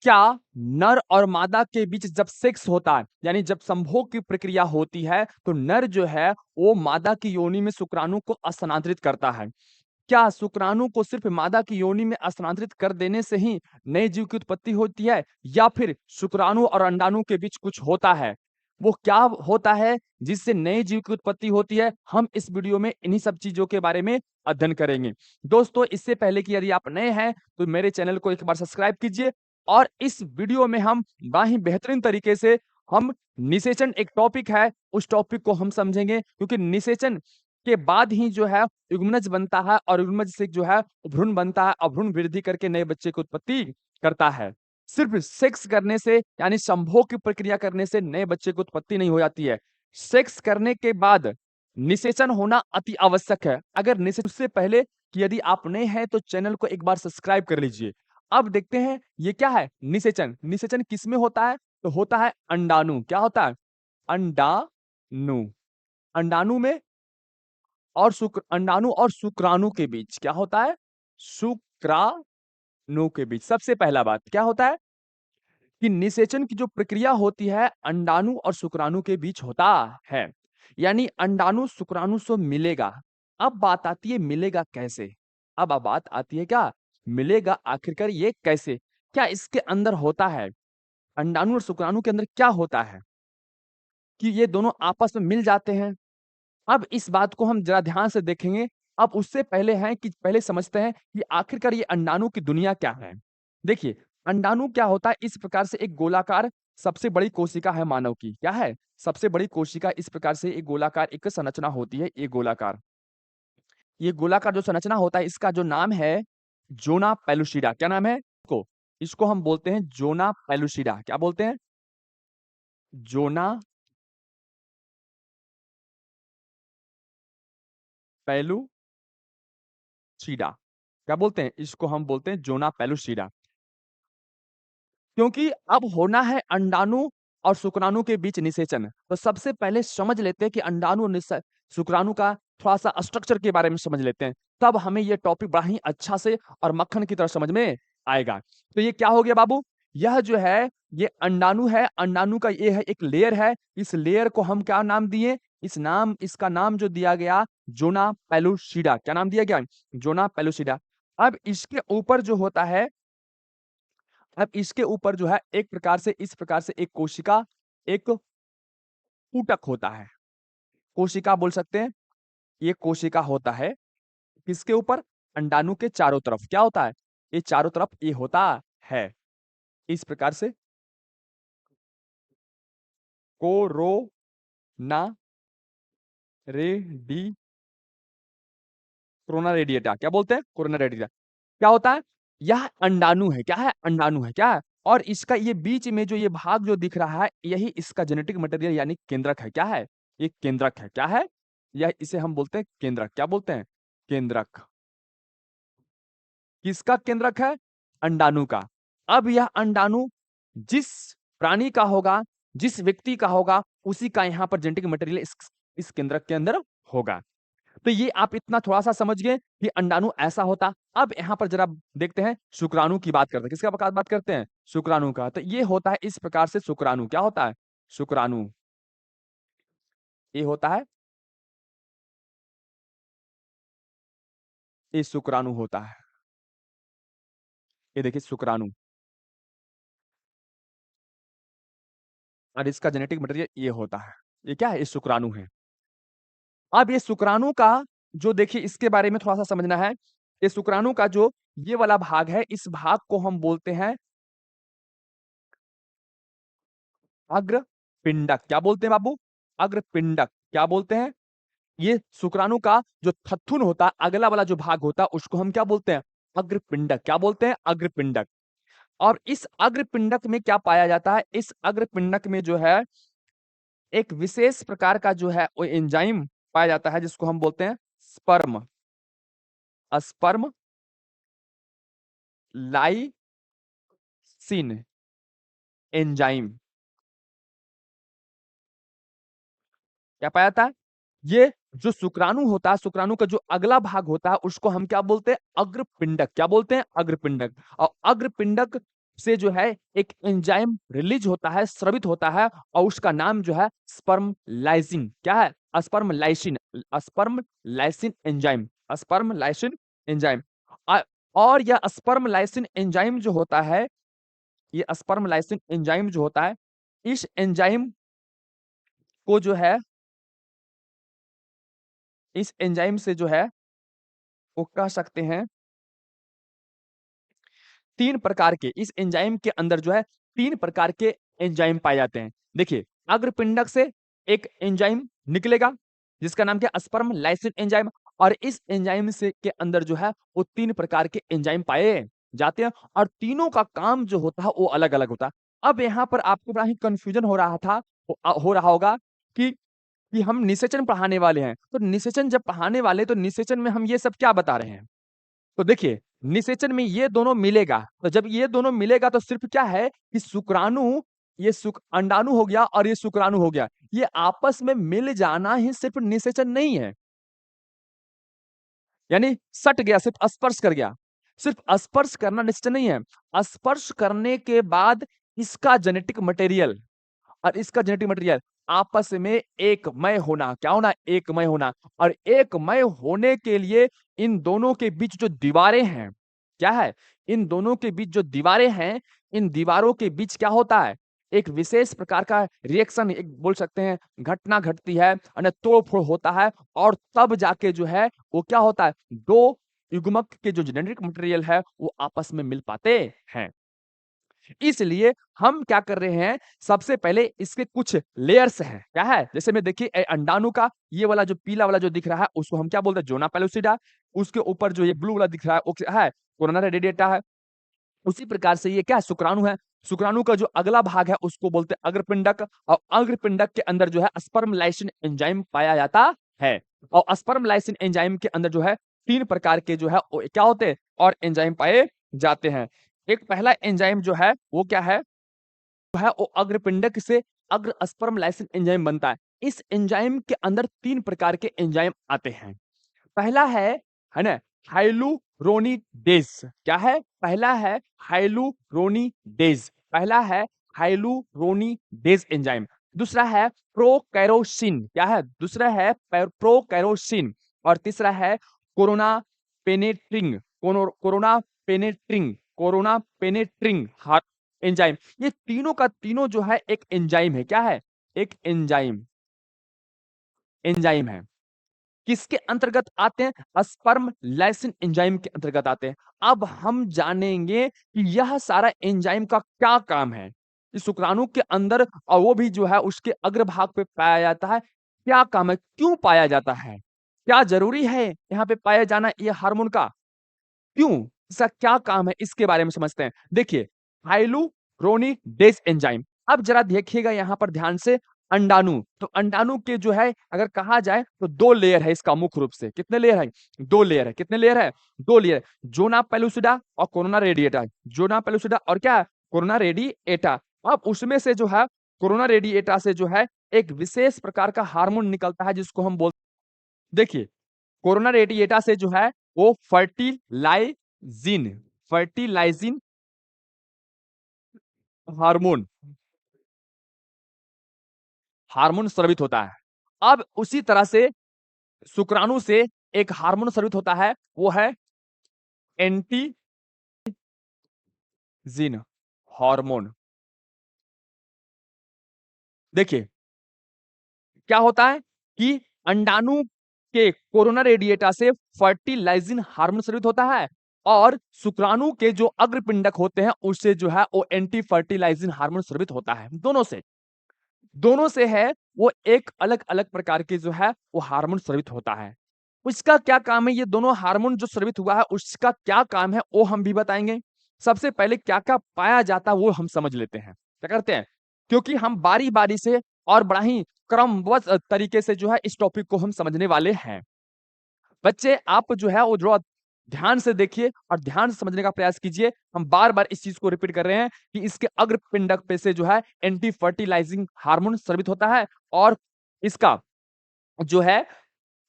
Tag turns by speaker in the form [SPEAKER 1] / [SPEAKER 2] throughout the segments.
[SPEAKER 1] क्या नर और मादा के बीच जब सेक्स होता है, यानी जब संभोग की प्रक्रिया होती है, तो नर जो है वो मादा की योनि में शुक्राणु को स्थानांतरित करता है। क्या शुक्राणु को सिर्फ मादा की योनि में स्थानांतरित कर देने से ही नए जीव की उत्पत्ति होती है, या फिर शुक्राणु और अंडाणु के बीच कुछ होता है? वो क्या होता है जिससे नए जीव की उत्पत्ति होती है? हम इस वीडियो में इन्हीं सब चीजों के बारे में अध्ययन करेंगे। दोस्तों, इससे पहले कि यदि आप नए हैं तो मेरे चैनल को एक बार सब्सक्राइब कीजिए, और इस वीडियो में हम बड़ा ही बेहतरीन तरीके से हम निषेचन एक टॉपिक है, उस टॉपिक को हम समझेंगे, क्योंकि निषेचन के बाद ही जो है युग्मनज बनता है, और युग्मनज से जो है भ्रूण बनता है, और भ्रूण वृद्धि करके नए बच्चे की उत्पत्ति करता है। सिर्फ सेक्स करने से, यानी संभोग की प्रक्रिया करने से नए बच्चे की उत्पत्ति नहीं हो जाती है। सेक्स करने के बाद निषेचन होना अति आवश्यक है। अगर निषेचन उससे पहले कि यदि आप नए हैं तो चैनल को एक बार सब्सक्राइब कर लीजिए। अब देखते हैं ये क्या है निषेचन। निषेचन किसमें होता है? तो होता है अंडाणु। क्या होता है? अंडाणु। अंडाणु में और शुक्र अंडाणु और शुक्राणु के बीच क्या होता है? शुक्राणु के बीच। सबसे पहला बात क्या होता है कि निषेचन की जो प्रक्रिया होती है अंडाणु और शुक्राणु के बीच होता है, यानी अंडाणु शुक्राणु से मिलेगा। अब बात आती है मिलेगा कैसे? अब बात आती है क्या मिलेगा आखिरकार ये कैसे? क्या इसके अंदर होता है, अंडाणु और शुक्राणु के अंदर क्या होता है कि ये दोनों आपस में मिल जाते हैं? अब इस बात को हम जरा ध्यान से देखेंगे। अब उससे पहले है कि पहले समझते हैं कि आखिरकार ये अंडाणु की दुनिया क्या है। देखिए, अंडाणु क्या होता है? इस प्रकार से एक गोलाकार सबसे बड़ी कोशिका है मानव की। क्या है? सबसे बड़ी कोशिका। इस प्रकार से एक गोलाकार एक संरचना होती है, ये गोलाकार। ये गोलाकार जो संरचना होता है इसका जो नाम है जोना पेलुसिडा। क्या नाम है इसको? इसको हम बोलते हैं जोना पेलुसिडा। क्या बोलते हैं? Zona pellucida. क्या बोलते हैं इसको? हम बोलते हैं जोना पेलुसिडा। क्योंकि अब होना है अंडाणु और शुक्राणु के बीच निषेचन, तो सबसे पहले समझ लेते हैं कि अंडाणु और शुक्राणु का थोड़ा सा स्ट्रक्चर के बारे में समझ लेते हैं, तब हमें ये टॉपिक बड़ा ही अच्छा से और मक्खन की तरह समझ में आएगा। तो ये क्या हो गया बाबू? यह जो है ये अंडाणु है। अंडाणु का ये है एक लेयर है। इस लेयर को हम क्या नाम दिए? इसका नाम जो दिया गया जोना पेलुसिडा। क्या नाम दिया गया? Zona pellucida. अब इसके ऊपर जो होता है, अब इसके ऊपर जो है एक प्रकार से इस प्रकार से एक कोशिका, एक ऊतक होता है। कोशिका बोल सकते हैं। ये कोशिका होता है किसके ऊपर? अंडाणु के चारों तरफ। क्या होता है? ये चारों तरफ ये होता है इस प्रकार से। Corona ready corona radiata. क्या बोलते हैं? Corona radiata. क्या होता है? यह अंडाणु है। क्या है? अंडाणु है। क्या है? और इसका ये बीच में जो ये भाग जो दिख रहा है यही इसका जेनेटिक मटेरियल यानी केंद्रक है। क्या है? ये केंद्रक है। क्या है? यह इसे हम बोलते हैं केंद्रक। क्या बोलते हैं? केंद्रक। किसका केंद्रक है? अंडाणु का। अब यह अंडाणु जिस प्राणी का होगा, जिस व्यक्ति का होगा, उसी का यहाँ पर जेनेटिक मटेरियल इस केंद्रक के अंदर होगा। तो ये आप इतना थोड़ा-सा समझ गए कि अंडाणु ऐसा होता। अब यहाँ पर ज़रा देखते हैं शुक्राणु की बात करते हैं। किसका बात करते हैं? शुक्राणु का। तो ये होता है इस प्रकार से शुक्राणु। क्या होता है? शुक्राणु। ये होता है, ये शुक्राणु होता है। ये देखिए शुक्राणु, और इसका जेनेटिक मटेरियल ये होता है। ये क्या है? ये शुक्राणु है। अब ये शुक्राणु का जो देखिए इसके बारे में थोड़ा-सा समझना है। ये शुक्राणु का जो ये वाला भाग है, इस भाग को हम बोलते हैं अग्रपिंडक। क्या बोलते हैं बाबू? अग्रपिंडक। क्या बोलते हैं? ये शुक्राणु का जो थथुन होता है, अगला वाला जो भाग होता है, उसको हम क्या बोलते हैं? अग्रपिंडक। क्या बोलते हैं? अग्रपिंडक। और इस अग्रपिंडक में क्या पाया जाता है? इस अग्रपिंडक में जो है एक विशेष प्रकार का जो है वो एंजाइम पाया जाता है, जिसको हम बोलते हैं स्पर्म। Sperm lysine enzyme. क्या पाया जाता है? ये जो शुक्राणु होता है, शुक्राणु का जो अगला भाग होता है, उसको हम क्या बोलते हैं? अग्रपिंडक। क्या बोलते हैं? अग्रपिंडक। और अग्रपिंडक से जो है एक एंजाइम रिलीज होता है, स्रवित होता है और उसका नाम जो है स्पर्म लाइसिन। क्या है? Sperm lysine, sperm lysine enzyme, sperm lysine enzyme. और यह स्पर्म लाइसिन एंजाइम जो होता है, ये स्पर्म लाइसिन एंजाइम जो होता है, इस एंजाइम को जो है, इस एंजाइम से जो है वो कह सकते हैं 3 प्रकार के, इस एंजाइम के अंदर जो है 3 प्रकार के एंजाइम पाए जाते हैं। देखिए, अग्रपिंडक से एक एंजाइम निकलेगा जिसका नाम क्या है? Sperm lysine enzyme. और इस एंजाइम से के अंदर जो है वो 3 प्रकार के एंजाइम पाए जाते हैं और तीनों का काम जो होता है वो अलग-अलग होता है। अब यहाँ पर आपको बड़ा ही कन्फ्यूजन हो रहा था, हो रहा होगा कि हम निषेचन पढ़ाने वाले हैं। तो निषेचन जब पढ़ाने वाले, तो निषेचन में हम ये सब क्या बता रहे हैं? तो देखिए, निषेचन में ये दोनों मिलेगा, तो जब ये दोनों मिलेगा तो सिर्फ क्या है कि शुक्राणु, ये अंडाणु हो गया और ये शुक्राणु हो गया, ये आपस में मिल जाना ही सिर्फ निषेचन नहीं है। यानी सट गया, सिर्फ स्पर्श कर गया। सिर्फ स्पर्श करना निश्चय नहीं है, स्पर्श करने के बाद इसका जेनेटिक मटेरियल और इसका जेनेटिक मटेरियल आपस में एकमय होना, क्या होना? एकमय होना। और एकमय होने के लिए इन दोनों के बीच जो दीवारें हैं, क्या है? इन दोनों के बीच जो दीवारें हैं, इन दीवारों के बीच क्या होता है? एक विशेष प्रकार का रिएक्शन, एक बोल सकते हैं घटना घटती है, तोड़-फोड़ होता है और तब जाके जो है वो क्या होता है? 2 युग्मक के जो जेनेटिक मटेरियल है वो आपस में मिल पाते हैं। इसलिए हम क्या कर रहे हैं, सबसे पहले इसके कुछ लेयर्स हैं, क्या है? जैसे में देखिए अंडाणु का ये वाला जो पीला वाला जो दिख रहा है उसको हम क्या बोलते हैं? Zona pellucida. उसके ऊपर जो ये ब्लू वाला दिख रहा है वो क्या है? कोरोना रेडिएटा है। उसी प्रकार से ये क्या है? शुक्राणु है। शुक्राणु का जो अगला भाग है उसको बोलते हैं अग्रपिंडक और अग्रपिंडक के अंदर जो है स्पर्म लाइसिन एंजाइम पाया जाता है। और स्पर्म लाइसिन एंजाइम के अंदर जो है 3 प्रकार के जो है क्या होते हैं? और एंजाइम पाए जाते हैं। एक पहला एंजाइम जो है वो क्या है? वो अग्रपिंडक से अग्र स्पर्म लाइसिन एंजाइम बनता है। इस एंजाइम के अंदर 3 प्रकार के एंजाइम आते हैं। पहला है ना? हाइलुरोनिडेज। क्या है? पहला है हाइलुरोनिडेज। पहला है हाइलुरोनिडेज एंजाइम। दूसरा है प्रोकैरोसिन। क्या है? दूसरा है प्रोकैरोसिन। और तीसरा है कोरोना पेनेट्रिंग, कोरोना पेनेट्रिंग एंजाइम। ये तीनों का तीनों जो है एक एंजाइम है। क्या है? एक एंजाइम एंजाइम है। किसके अंतर्गत आते हैं? स्पर्म लाइसिन एंजाइम के अंतर्गत आते हैं। अब हम जानेंगे कि यह सारा एंजाइम का क्या काम है। इस शुक्राणु के अंदर और वो भी जो है उसके अग्रभाग पे पाया जाता है। क्या काम है? क्यों पाया जाता है? क्या जरूरी है यहाँ पे पाया जाना ये हार्मोन का? क्यों? इसका क्या काम है? इसके बारे में समझते हैं। देखिए, हाइलुरोनिडेज एंजाइम। अब जरा देखिएगा यहाँ पर ध्यान से, अंडाणु। तो अंडाणु के जो है अगर कहा जाए तो 2 लेयर है इसका मुख्य रूप से। कितने लेयर है? 2 लेयर है। कितने लेयर है? 2 लेयर। ज़ोना पेलुसिडा और कोरोना रेडिएटा। ज़ोना पेलुसिडा और क्या? Corona radiata. अब उसमें से जो है कोरोना रेडिएटा से जो है एक विशेष प्रकार का हार्मोन निकलता है जिसको हम बोल, देखिए, कोरोना रेडिएटा से जो है वो फर्टिलाइजिन हार्मोन हार्मोन स्रावित होता है। अब उसी तरह से शुक्राणु से एक हार्मोन स्रावित होता है, वो है एंटीजिन हार्मोन। देखिए, क्या होता है कि अंडाणु के कोरोना रेडिएटा से फर्टिलाइजिन हार्मोन स्रावित होता है और शुक्राणु के जो अग्रपिंडक होते हैं उससे जो है वो एंटी फर्टिलाइजिन हार्मोन स्रावित होता है। दोनों से है वो एक अलग-अलग प्रकार के जो है वो हार्मोन स्रावित होता है। उसका क्या काम है? ये दोनों हार्मोन जो स्रावित हुआ है उसका क्या काम है वो हम भी बताएँगे। सबसे पहले क्या-क्या पाया जाता है वो हम समझ लेते हैं। क्या करते हैं? क्योंकि हम बारी-बारी से और बड़ा ही क्रमबद्ध तरीके से जो है इस टॉपिक को हम समझने वाले हैं। बच्चे आप जो है वो थोड़ा ध्यान से देखिए और ध्यान से समझने का प्रयास कीजिए। हम बार-बार इस चीज़ को रिपीट कर रहे हैं कि इसके अग्रपिंडक पे से जो है एंटी फर्टिलाइजिंग हार्मोन स्रावित होता है और इसका जो है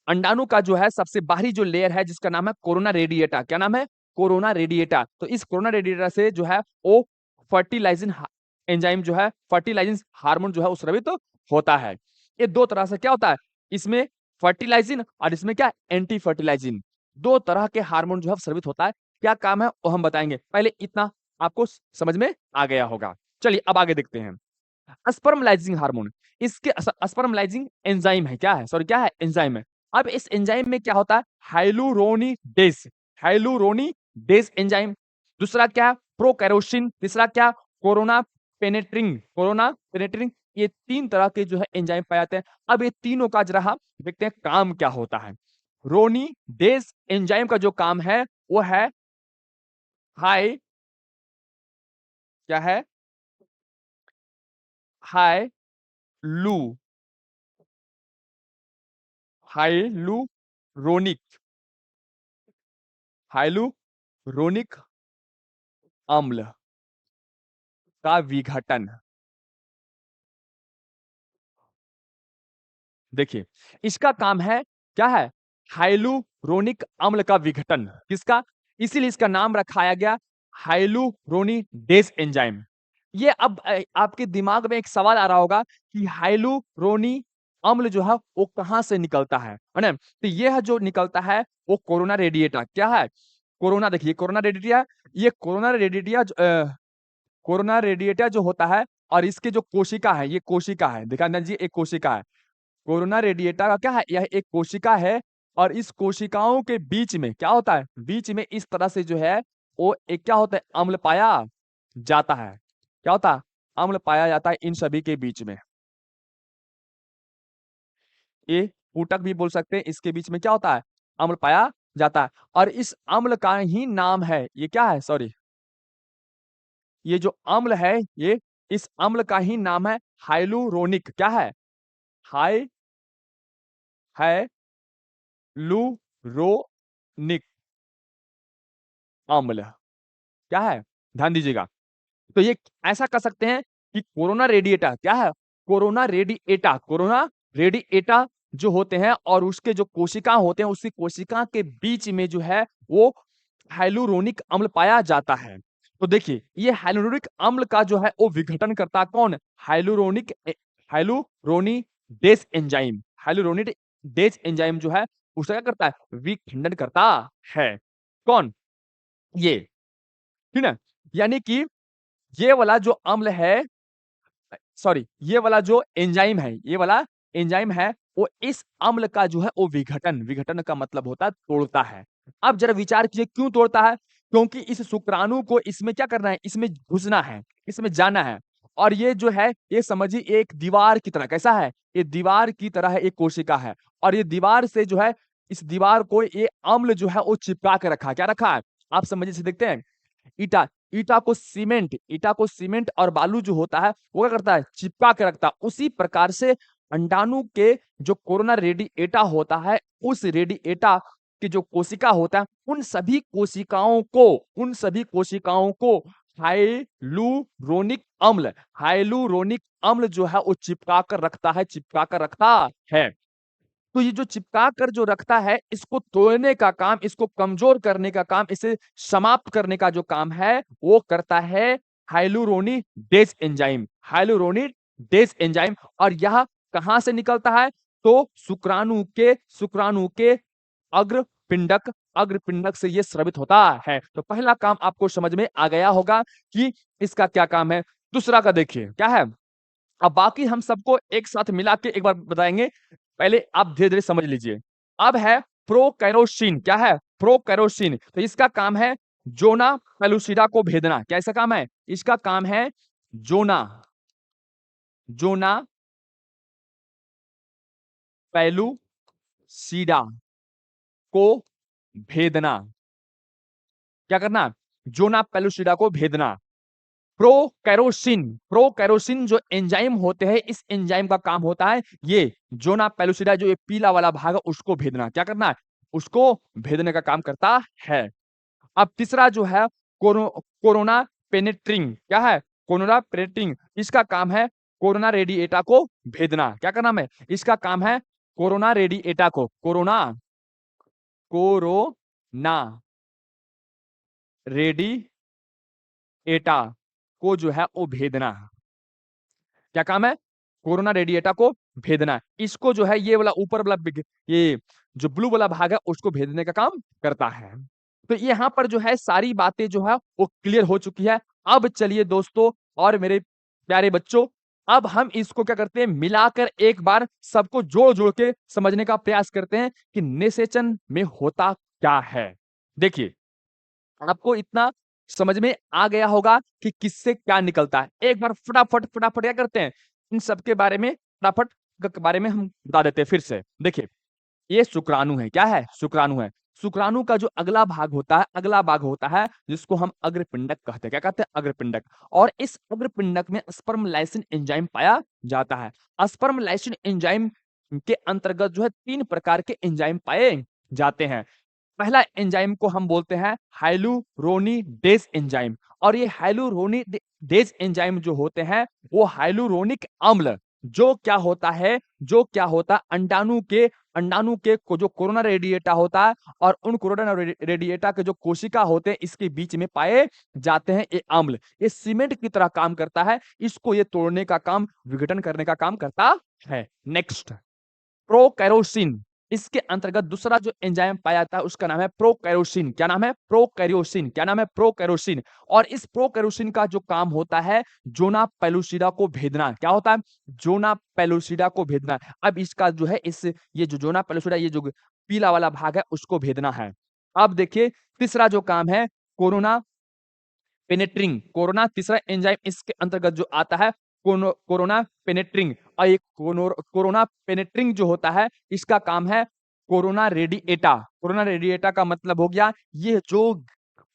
[SPEAKER 1] अंडाणु का जो है सबसे बाहरी जो लेयर है जिसका नाम है कोरोना रेडिएटा। क्या नाम है? Corona radiata. तो इस कोरोना रेडिएटा से जो है वो फर्टिलाइजिंग एंजाइम जो है, फर्टिलाइजिंग हार्मोन जो है वो स्रावित होता है। ये दो तरह से क्या होता है, इसमें फर्टिलाइजिंग और इसमें क्या एंटी फर्टिलाइजिंग, दो तरह के हार्मोन जो है स्रावित होता है। क्या काम है वो हम बताएंगे, पहले इतना आपको समझ में आ गया होगा। चलिए अब आगे देखते हैं। स्पर्मलाइजिंग हार्मोन, इसके स्पर्मलाइजिंग एंजाइम है, क्या है, सॉरी क्या है, एंजाइम है। अब इस एंजाइम में क्या होता है, हाइलुरोनिडेज, हाइलुरोनिडेज एंजाइम। दूसरा क्या, प्रोकैरोसिन। तीसरा क्या, कोरोना पेनेट्रिंग, कोरोना पेनेट्रिंग। ये तीन तरह के जो है एंजाइम पाए जाते हैं। अब ये तीनों का जरा देखते हैं काम क्या होता है। रोनीडेज एंजाइम का जो काम है वो है हाई, क्या है, हाई लू, हाइलुरोनिक, हाइलुरोनिक अम्ल का विघटन। देखिए, इसका काम है, क्या है, हाइलुरोनिक अम्ल का विघटन। किसका, इसीलिए इसका नाम रखाया गया हाइलुरोनिडेज एंजाइम। ये अब आपके दिमाग में एक सवाल आ रहा होगा कि हाइलुरोनी अम्ल जो है वो कहां से निकलता है ना? तो ये है जो निकलता है वो कोरोना रेडिएटा, क्या है, कोरोना, देखिए कोरोना रेडिएटा, ये कोरोना रेडिएटा कोरोना रेडिएटा जो होता है, और इसके जो कोशिका है, ये कोशिका है, देखा ना जी, एक कोशिका है। कोरोना रेडिएटा का क्या है, यह एक कोशिका है, और इस कोशिकाओं के बीच में क्या होता है, बीच में इस तरह से जो है वो एक क्या होता है, अम्ल पाया जाता है। क्या होता है, अम्ल पाया जाता है इन सभी के बीच में। ये ऊतक भी बोल सकते हैं, इसके बीच में क्या होता है, अम्ल पाया जाता है। और इस अम्ल का ही नाम है, ये क्या है, सॉरी, ये जो अम्ल है, ये इस अम्ल का ही नाम है हाइलुरोनिक, क्या है, हाई हाइलुरोनिक अम्ल, क्या है, ध्यान दीजिएगा। तो ये ऐसा कर सकते हैं कि कोरोना रेडिएटा, क्या है, कोरोना रेडिएटा, कोरोना रेडिएटा जो होते हैं और उसके जो कोशिका होते हैं, उसी कोशिका के बीच में जो है वो हाइलुरोनिक अम्ल पाया जाता है। तो देखिए, ये हाइलुरोनिक अम्ल का जो है वो विघटन करता कौन, हाइलुरोनिडेज एंजाइम, हाइलुरोनिडेज एंजाइम जो है उसका क्या करता है, विखंडन करता है। कौन, ये, ठीक है। यानी कि ये वाला जो अम्ल है, सॉरी, ये वाला जो एंजाइम है, ये वाला एंजाइम है, वो इस अम्ल का जो है वो विघटन, विघटन का मतलब होता है तोड़ता है। अब जरा विचार कीजिए क्यों तोड़ता है, क्योंकि इस शुक्राणु को इसमें क्या करना है, इसमें घुसना है, इसमें जाना है। और ये जो है, ये समझिए एक दीवार की तरह, कैसा है, ये दीवार की तरह है, एक कोशिका है, और ये दीवार से जो है, इस दीवार को ये अम्ल जो है वो चिपका के रखा, क्या रखा है, आप समझिए से देखते हैं। ईटा, ईटा को सीमेंट और बालू जो होता है वो क्या करता है, चिपका के रखता है। उसी प्रकार से अंडाणु के जो कोरोना रेडिएटा होता है, उस रेडिएटा की जो कोशिका होता है, उन सभी कोशिकाओं को हाइलुरोनिक अम्ल, हाइलुरोनिक अम्ल जो है वो चिपका कर रखता है, चिपका कर रखता है। तो ये जो चिपका कर जो रखता है, इसको तोड़ने का काम, इसको कमजोर करने का काम, इसे समाप्त करने का जो काम है वो करता है हाइलुरोनिडेज एंजाइम, हाइलुरोनिडेज एंजाइम। और यह कहां से निकलता है, तो शुक्राणु के अग्रपिंडक, अग्रपिंडक से ये स्रावित होता है। तो पहला काम आपको समझ में आ गया होगा कि इसका क्या काम है। दूसरा का देखिए क्या है, अब बाकी हम सबको एक साथ मिला के एक बार बताएंगे, पहले आप धीरे धीरे समझ लीजिए। अब है प्रोकैरोसिन, क्या है, प्रोकैरोसिन। तो इसका काम है जोना पेलुसिडा को भेदना, क्या इसका काम है, इसका काम है जोना, जोना पेलुसिडा को भेदना, क्या करना, जोना पेलुसिडा को भेदना। प्रोकैरोसिन जो एंजाइम होते हैं, इस एंजाइम का काम होता है ये जोना पेलुसिडा, जो ये पीला वाला भाग है उसको भेदना, क्या करना है, उसको भेदने का काम करता है। अब तीसरा जो है कोरोना पेनेट्रिंग, क्या है, कोरोना पेनेट्रिंग, इसका काम है कोरोना रेडिएटा को भेदना, क्या का नाम है, इसका काम है कोरोना रेडिएटा को, कोरोना रेडिएटा को जो है वो भेदना है। क्या काम है? कोरोना रेडिएटा को भेदना है। इसको जो है ये वाला ऊपर वाला ये जो ब्लू वाला भाग है उसको भेदने का काम करता है। तो यहाँ पर जो है सारी बातें जो है वो क्लियर हो चुकी है। अब चलिए दोस्तों और मेरे प्यारे बच्चों, अब हम इसको क्या करते हैं, मिलाकर एक बार सबको जोड़-जोड़ के समझने का प्रयास करते हैं कि निषेचन में होता क्या है? देखिए, आपको इतना समझ में आ गया होगा कि किससे क्या निकलता है। एक बार फटाफट क्या करते हैं, इन सब के बारे में फटाफट के बारे में हम बता देते हैं फिर से। देखिए, ये शुक्राणु है। क्या है? शुक्राणु है। शुक्राणु का जो अगला भाग होता है जिसको हम अग्रपिंडक कहते हैं। क्या कहते हैं? अग्रपिंडक। और इस अग्रपिंडक में स्पर्म लाइसिन एंजाइम पाया जाता है। स्पर्म लाइसिन एंजाइम के अंतर्गत जो है 3 प्रकार के एंजाइम पाए जाते हैं। पहला एंजाइम को हम बोलते हैं हाइलुरोनिडेज एंजाइम, और ये हाइलुरोनिडेज एंजाइम जो होते हैं वो हाइलुरोनिक अम्ल जो क्या होता है अंडाणु के को जो कोरोना रेडिएटा होता है और उन कोरोना रेडिएटा के जो कोशिका होते हैं इसके बीच में पाए जाते हैं ये अम्ल। ये सीमेंट की तरह काम करता है, इसको ये तोड़ने का काम, विघटन करने का काम करता है। नेक्स्ट, प्रोकैरोसिन। इसके अंतर्गत दूसरा जो एंजाइम पाया जाता है उसका नाम है प्रोकैरोसिन। क्या नाम है? प्रोकैरोसिन। क्या नाम है? प्रोकैरोसिन। और इस प्रोकैरोसिन का जो काम होता है जोना पेलुसिडा को भेदना। क्या होता है? जोना पेलुसिडा को भेदना। अब इसका जो है ये जो जोना पेलुसिडा, ये जो पीला वाला भाग है उसको भेदना है। अब देखिए तीसरा जो काम है कोरोना पेनेट्रिंग। कोरोना तीसरा एंजाइम इसके अंतर्गत जो आता है कोरोना पेनेट्रिंग। और ये कोरोना पेनेट्रिंग जो होता है इसका काम है कोरोना रेडिएटा। कोरोना रेडिएटा का मतलब हो गया ये जो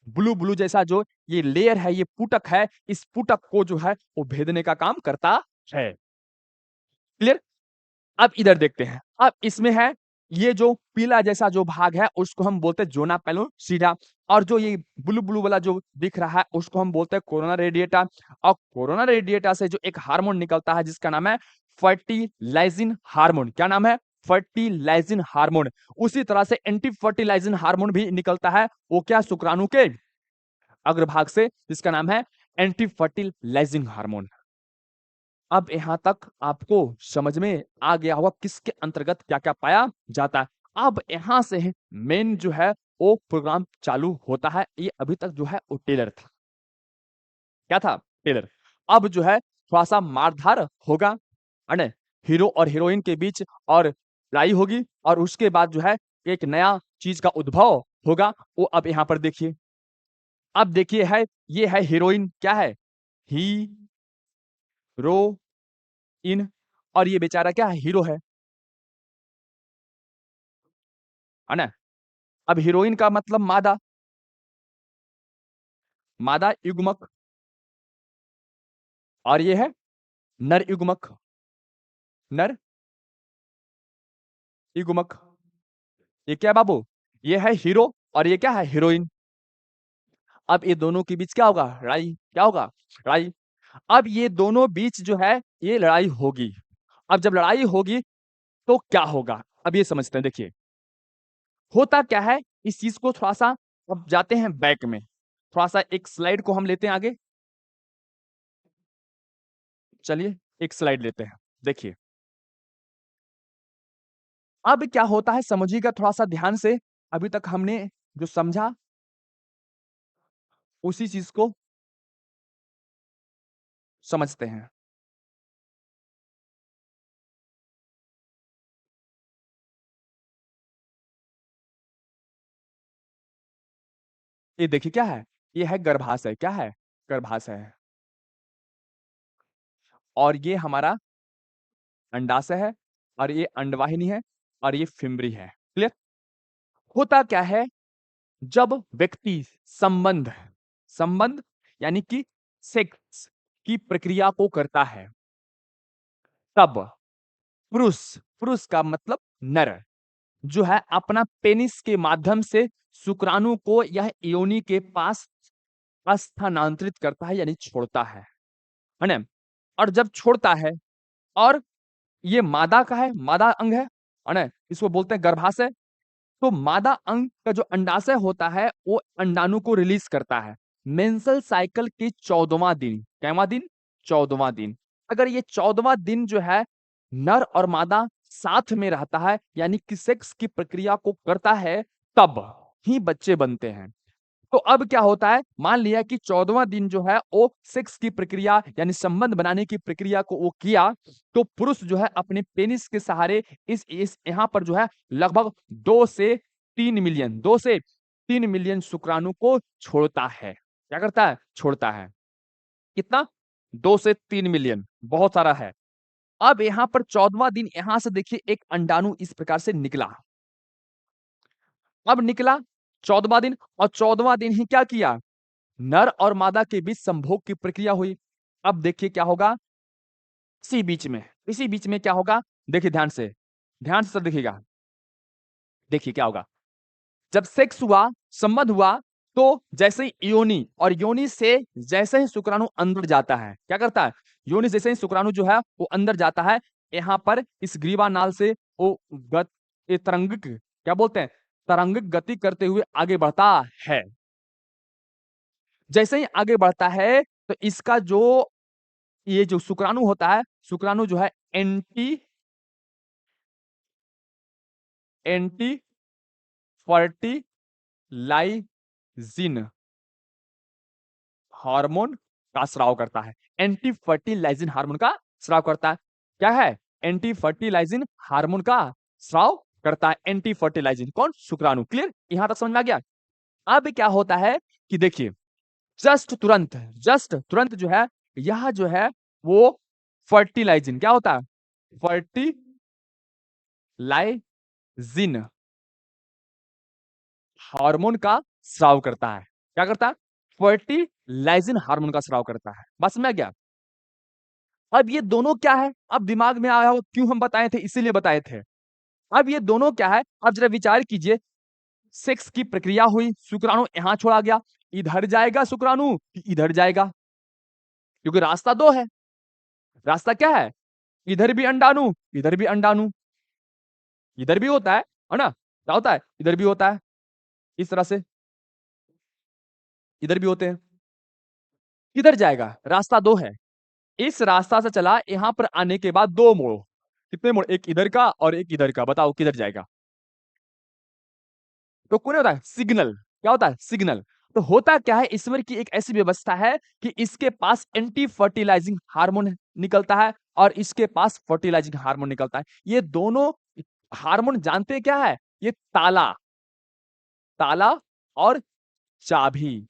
[SPEAKER 1] ब्लू ब्लू जैसा जो ये लेयर है, ये पुटक है, इस पुटक को जो है वो भेदने का काम करता है। क्लियर? अब इधर देखते हैं। अब इसमें है ये जो पीला जैसा जो भाग है उसको हम बोलते हैं जोना पेलुसिडा, और जो ये ब्लू ब्लू वाला जो दिख रहा है उसको हम बोलते हैं कोरोना रेडिएटा। और कोरोना रेडिएटा से जो एक हार्मोन निकलता है जिसका नाम है फर्टिलाइजिन हार्मोन। क्या नाम है? Fertilizin hormone. उसी तरह से एंटी फर्टिलाइजिन हार्मोन भी निकलता है, वो क्या? शुक्राणु के अग्रभाग से, जिसका नाम है एंटी फर्टिलाइजिन हार्मोन। अब यहाँ तक आपको समझ में आ गया होगा किसके अंतर्गत क्या-क्या पाया जाता है। अब यहाँ से मेन जो है वो प्रोग्राम चालू होता है। ये अभी तक जो है वो टेलर था। क्या था? टेलर। अब जो है थोड़ा-सा मारधार होगा, है ना? हीरो और हीरोइन के बीच और लड़ाई होगी और उसके बाद जो है एक नया चीज़ का उद्भव होगा। वो अब यहाँ पर देखिए। अब देखिए ये है हीरोइन। क्या है? हीरोइन। और ये बेचारा क्या है? हीरो है ना? अब हीरोइन का मतलब मादा, मादा युग्मक, और ये है नर युग्मक, नर युग्मक। ये क्या है बाबू? ये है हीरो और ये क्या है? हीरोइन। अब ये दोनों के बीच क्या होगा? लड़ाई। क्या होगा? लड़ाई। अब ये दोनों बीच जो है ये लड़ाई होगी। अब जब लड़ाई होगी तो क्या होगा? अब ये समझते हैं। देखिए, होता क्या है, इस चीज़ को थोड़ा-सा अब जाते हैं बैक में। थोड़ा-सा एक स्लाइड को हम लेते हैं आगे। चलिए, एक स्लाइड लेते हैं। देखिए, अब क्या होता है समझिएगा थोड़ा-सा ध्यान से। अभी तक हमने जो समझा उसी चीज़ को समझते हैं। ये देखिए क्या है? ये है गर्भाशय। क्या है? गर्भाशय है। और ये हमारा अंडाशय है, और ये अंडवाहिनी है, और ये फिमरी है। क्लियर? होता क्या है जब व्यक्ति संबंध संबंध यानी कि सेक्स की प्रक्रिया को करता है, तब पुरुष पुरुष का मतलब नर जो है अपना पेनिस के माध्यम से शुक्राणु को यह योनि के पास स्थानांतरित करता है यानी छोड़ता है ना? और जब छोड़ता है, और ये मादा का है, मादा अंग है ना? इसको बोलते हैं गर्भाशय। तो मादा अंग का जो अंडाशय होता है वो अंडाणु को रिलीज करता है। मेंस्ट्रुअल साइकिल के 14वां दिन, कैवां दिन? 14वां दिन। अगर ये 14वां दिन जो है नर और मादा साथ में रहता है, यानी कि सेक्स की प्रक्रिया को करता है, तब ही बच्चे बनते हैं। तो अब क्या होता है, मान लिया कि 14वां दिन जो है वो सेक्स की प्रक्रिया यानी संबंध बनाने की प्रक्रिया को वो किया, तो पुरुष जो है अपने पेनिस के सहारे इस यहाँ पर जो है लगभग 2 से 3 मिलियन 2 से 3 मिलियन शुक्राणु को छोड़ता है। क्या करता है? छोड़ता है। कितना? 2 से 3 मिलियन, बहुत सारा है। अब यहाँ पर 14वां दिन यहाँ से देखिए एक अंडाणु इस प्रकार से निकला। अब निकला 14वां दिन और 14वां दिन ही क्या किया? नर और मादा के बीच संभोग की प्रक्रिया हुई। अब देखिए क्या होगा? इसी बीच में क्या होगा? देखिए ध्यान से सब देखिएगा। देखिए क्या होगा? जब सेक्स हुआ, संबंध हुआ, तो जैसे ही योनि और योनि से जैसे ही शुक्राणु अंदर जाता है, क्या करता है? योनि जैसे ही शुक्राणु जो है वो अंदर जाता है, यहाँ पर इस ग्रीवा नाल से वो ये तरंगिक क्या बोलते हैं? तरंगिक गति करते हुए आगे बढ़ता है। जैसे ही आगे बढ़ता है, तो इसका जो ये जो शुक्राणु होता है, शुक्राणु जो है एंटी फर्टिलाइजिन हार्मोन का स्राव करता है। एंटी फर्टिलाइजिन हार्मोन का स्राव करता है। क्या है? एंटी फर्टिलाइजिन हार्मोन का स्राव करता है। एंटी फर्टिलाइजिन कौन? शुक्राणु। क्लियर? यहां तक समझ में आ गया? अब क्या होता है कि देखिए जस्ट तुरंत जो है यह जो है वो फर्टिलाइजिन क्या होता है? फर्टिलाइजिन हार्मोन का स्राव करता है। क्या करता है? फर्टिलाइजिन हार्मोन का स्राव करता है। बात समझ में आ गया? अब ये दोनों क्या है? अब दिमाग में आया हो क्यों हम बताए थे, इसीलिए बताए थे। अब ये दोनों क्या है? अब जरा विचार कीजिए, सेक्स की प्रक्रिया हुई, शुक्राणु यहां छोड़ा गया, इधर जाएगा शुक्राणु कि इधर जाएगा? क्योंकि रास्ता दो है। रास्ता क्या है? इधर भी अंडाणु, इधर भी अंडाणु। इधर भी होता है ना? क्या होता है? इधर भी होता है। इस तरह से इधर भी होते हैं। किधर जाएगा? रास्ता दो है। इस रास्ता से चला, यहां पर आने के बाद दो मोड़। कितने मोड़? एक इधर का और एक इधर का। बताओ किधर जाएगा? तो कौन होता है? सिग्नल। क्या होता है? सिग्नल। तो होता क्या है, ईश्वर की एक ऐसी व्यवस्था है कि इसके पास एंटी फर्टिलाइजिंग हार्मोन निकलता है और इसके पास फर्टिलाइजिंग हार्मोन निकलता है। ये दोनों हार्मोन जानते हैं क्या है? ये ताला ताला और चाबी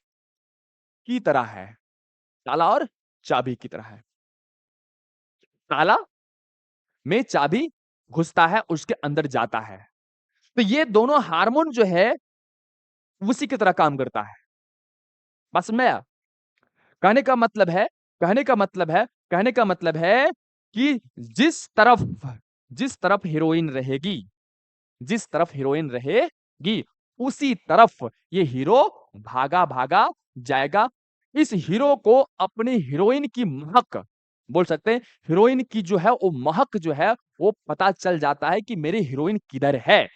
[SPEAKER 1] की तरह है। ताला और चाबी की तरह है। ताला में चाबी घुसता है, उसके अंदर जाता है। तो ये दोनों हार्मोन जो है उसी की तरह काम करता है। बात समझ में आया? कहने का मतलब है कहने का मतलब है कहने का मतलब है कि जिस तरफ हीरोइन रहेगी, जिस तरफ हीरोइन रहेगी, उसी तरफ ये हीरो भागा भागा जाएगा। इस हीरो को अपनी हीरोइन की महक बोल सकते हैं। हीरोइन की जो है वो महक जो है वो पता चल जाता है कि मेरी हीरोइन किधर है।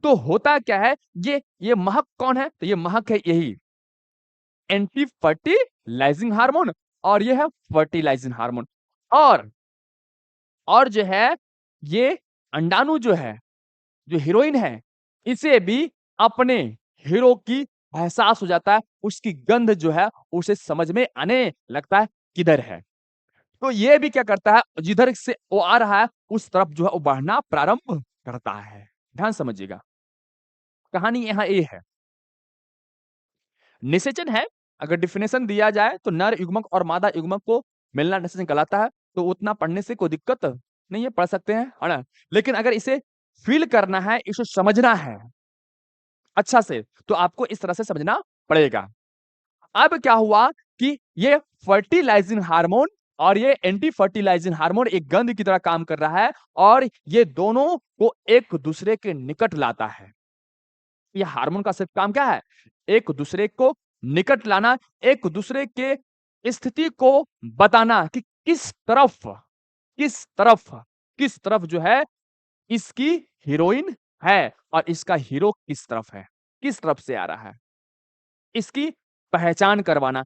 [SPEAKER 1] तो होता क्या है, ये महक कौन है? तो ये महक है यही एंटी फर्टिलाइजिंग हार्मोन और ये है फर्टिलाइजिंग हार्मोन। और और जो है ये अंडाणु जो है, जो हीरोइन है, इसे भी अपने हीरो की एहसास हो जाता है। उसकी गंध जो है उसे समझ में आने लगता है किधर है। तो ये भी क्या करता है, जिधर से वो आ रहा है उस तरफ जो है वो बढ़ना प्रारंभ करता है। ध्यान समझिएगा, कहानी यहाँ ये है। निषेचन है, अगर डेफिनेशन दिया जाए तो नर युग्मक और मादा युग्मक को मिलना निषेचन कहलाता है। तो उतना पढ़ने से कोई दिक्कत नहीं है, पढ़ सकते हैं, है ना? लेकिन अगर इसे फील करना है, इसे समझना है अच्छा से, तो आपको इस तरह से समझना पड़ेगा। अब क्या हुआ कि ये फर्टिलाइजिंग हार्मोन और ये एंटी फर्टिलाइजिंग हार्मोन एक गंध की तरह काम कर रहा है और ये दोनों को एक दूसरे के निकट लाता है। ये हार्मोन का सिर्फ काम क्या है? एक दूसरे को निकट लाना, एक दूसरे के स्थिति को बताना कि किस तरफ किस तरफ जो है इसकी हीरोइन है और इसका हीरो किस तरफ है, किस तरफ से आ रहा है। इसकी पहचान करवाना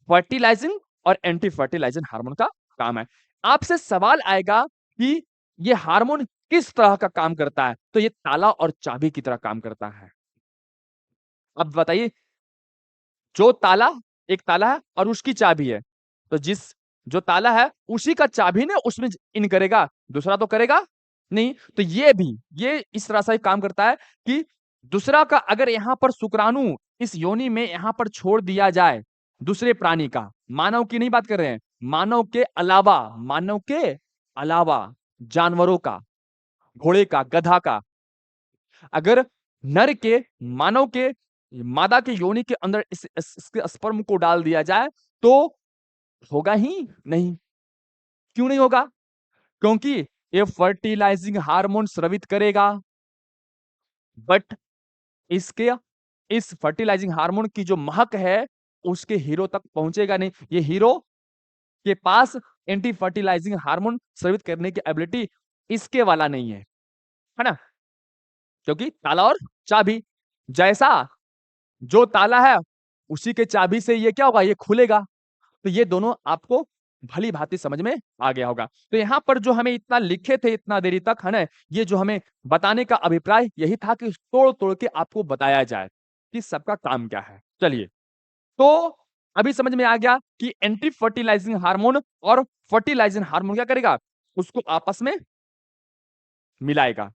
[SPEAKER 1] फर्टिलाइजिंग और एंटी फर्टिलाइजिंग हार्मोन का काम है। आपसे सवाल आएगा कि ये हार्मोन किस तरह का काम करता है? तो ये ताला और चाबी की तरह काम करता है। अब बताइए, जो ताला एक ताला है और उसकी चाबी है। तो जो ताला है उसी का चाबी ने उसमें इन करेगा, दूसरा तो करेगा नहीं। तो ये भी ये इस तरह से काम करता है कि दूसरा का अगर यहाँ पर शुक्राणु इस योनि में यहाँ पर छोड़ दिया जाए, दूसरे प्राणी का, मानव की नहीं बात कर रहे हैं, मानव के अलावा जानवरों का, घोड़े का, गधा का, अगर नर के मानव के मादा के योनि के अंदर इसके स्पर्म को डाल दिया जाए तो होगा ही नहीं। क्यों नहीं होगा? क्योंकि ये फर्टिलाइजिंग हार्मोन स्रावित करेगा, बट इसके इस फर्टिलाइजिंग हार्मोन की जो महक है उसके हीरो तक पहुंचेगा नहीं। ये हीरो के पास एंटी फर्टिलाइजिंग हार्मोन स्रावित करने की एबिलिटी इसके वाला नहीं है ना? क्योंकि ताला और चाबी, जैसा जो ताला है उसी के चाबी से ये क्या होगा, ये खुलेगा। तो ये दोनों आपको भली भांति समझ में आ गया होगा। तो यहाँ पर जो हमें इतना लिखे थे इतना देरी तक, है ना, ये जो हमें बताने का अभिप्राय यही था कि तोड़ तोड़ के आपको बताया जाए कि सबका काम क्या है। चलिए, तो अभी समझ में आ गया कि एंटी फर्टिलाइजिंग हार्मोन और फर्टिलाइजिंग हार्मोन क्या करेगा, उसको आपस में मिलाएगा।